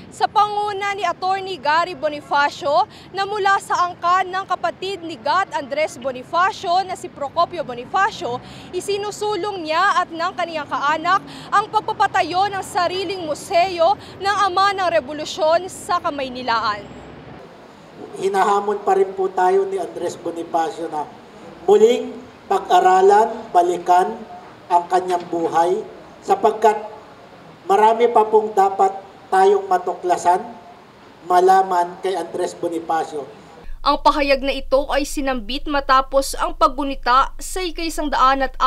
sa panguna ni Attorney Gary Bonifacio na mula sa angkan ng kapatid ni Gat Andres Bonifacio na si Procopio Bonifacio, isinusulong niya at ng kaniyang kaanak ang pagpapatayo ng sariling museo ng ama ng revolusyon sa Kamaynilaan. Hinahamon pa rin po tayo ni Andres Bonifacio na muling pag-aralan, balikan ang kanyang buhay sapagkat marami pa pong dapat tayong matuklasan, malaman kay Andres Bonifacio. Ang pahayag na ito ay sinambit matapos ang paggunita sa ika-160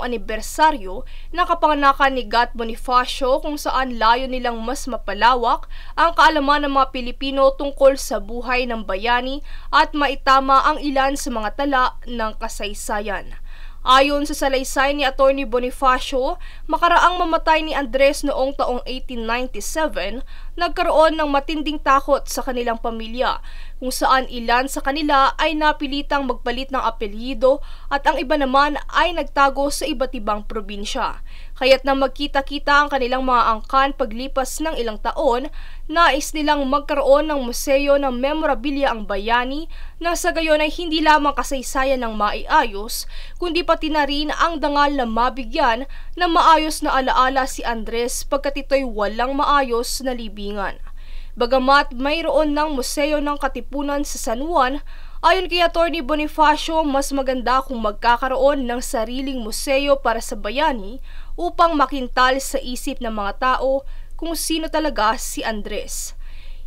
anibersaryo ng kapanganakan ni Gat Bonifacio kung saan layo nilang mas mapalawak ang kaalaman ng mga Pilipino tungkol sa buhay ng bayani at maitama ang ilan sa mga tala ng kasaysayan. Ayon sa salaysay ni Attorney Bonifacio, makaraang mamatay ni Andres noong taong 1897, nagkaroon ng matinding takot sa kanilang pamilya, kung saan ilan sa kanila ay napilitang magpalit ng apelyido at ang iba naman ay nagtago sa iba't ibang probinsya. Kaya't nang magkita-kita ang kanilang mga angkan paglipas ng ilang taon, nais nilang magkaroon ng museo ng memorabilia ang bayani na sa gayon ay hindi lamang kasaysayan ng maiayos, kundi pati na rin ang dangal na mabigyan na maayos na alaala si Andres pagkat ito'y walang maayos na libingan. Bagamat mayroon ng Museo ng Katipunan sa San Juan, ayon kay Attorney Bonifacio, mas maganda kung magkakaroon ng sariling museo para sa bayani upang makintal sa isip ng mga tao kung sino talaga si Andres.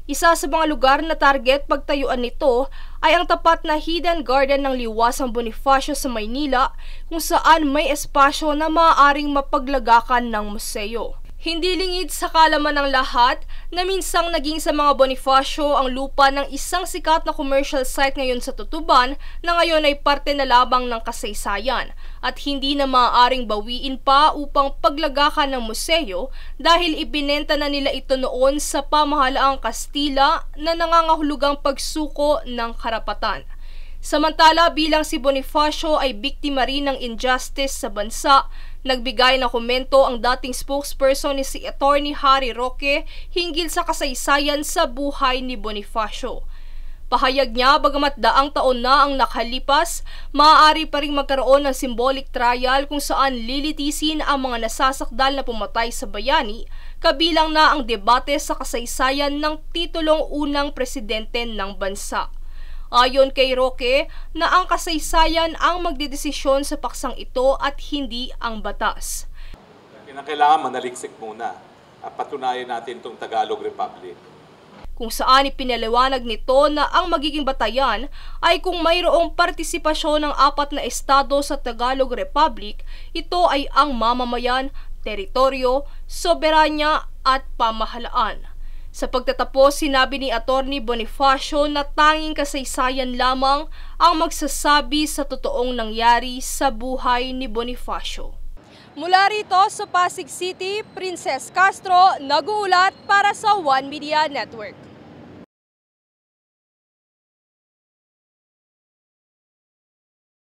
Isa sa mga lugar na target pagtayuan nito ay ang tapat na Hidden Garden ng Liwasang Bonifacio sa Maynila, kung saan may espasyo na maaaring mapaglagakan ng museo. Hindi lingid sa kaalaman ng lahat na minsang naging sa mga Bonifacio ang lupa ng isang sikat na commercial site ngayon sa Tutuban na ngayon ay parte na labang ng kasaysayan at hindi na maaaring bawiin pa upang paglagakan ng museo dahil ibinenta na nila ito noon sa pamahalaang Kastila na nangangahulugang pagsuko ng karapatan. Samantala, bilang si Bonifacio ay biktima rin ng injustice sa bansa, nagbigay ng komento ang dating spokesperson ni si Attorney Harry Roque hinggil sa kasaysayan sa buhay ni Bonifacio. Pahayag niya, bagamat daang taon na ang nakalipas, maaari pa rin magkaroon ng symbolic trial kung saan lilitisin ang mga nasasakdal na pumatay sa bayani, kabilang na ang debate sa kasaysayan ng titulong unang presidente ng bansa. Ayon kay Roque na ang kasaysayan ang magdedesisyon sa paksang ito at hindi ang batas. Kinakailangan manaliksik muna at patunayan natin itong Tagalog Republic. Kung saan ipinaliwanag nito na ang magiging batayan ay kung mayroong partisipasyon ng 4 na estado sa Tagalog Republic, ito ay ang mamamayan, teritoryo, soberanya at pamahalaan. Sa pagtatapos, sinabi ni Attorney Bonifacio na tanging kasaysayan lamang ang magsasabi sa totoong nangyari sa buhay ni Bonifacio. Mula rito sa Pasig City, Princess Castro, nag-uulat para sa One Media Network.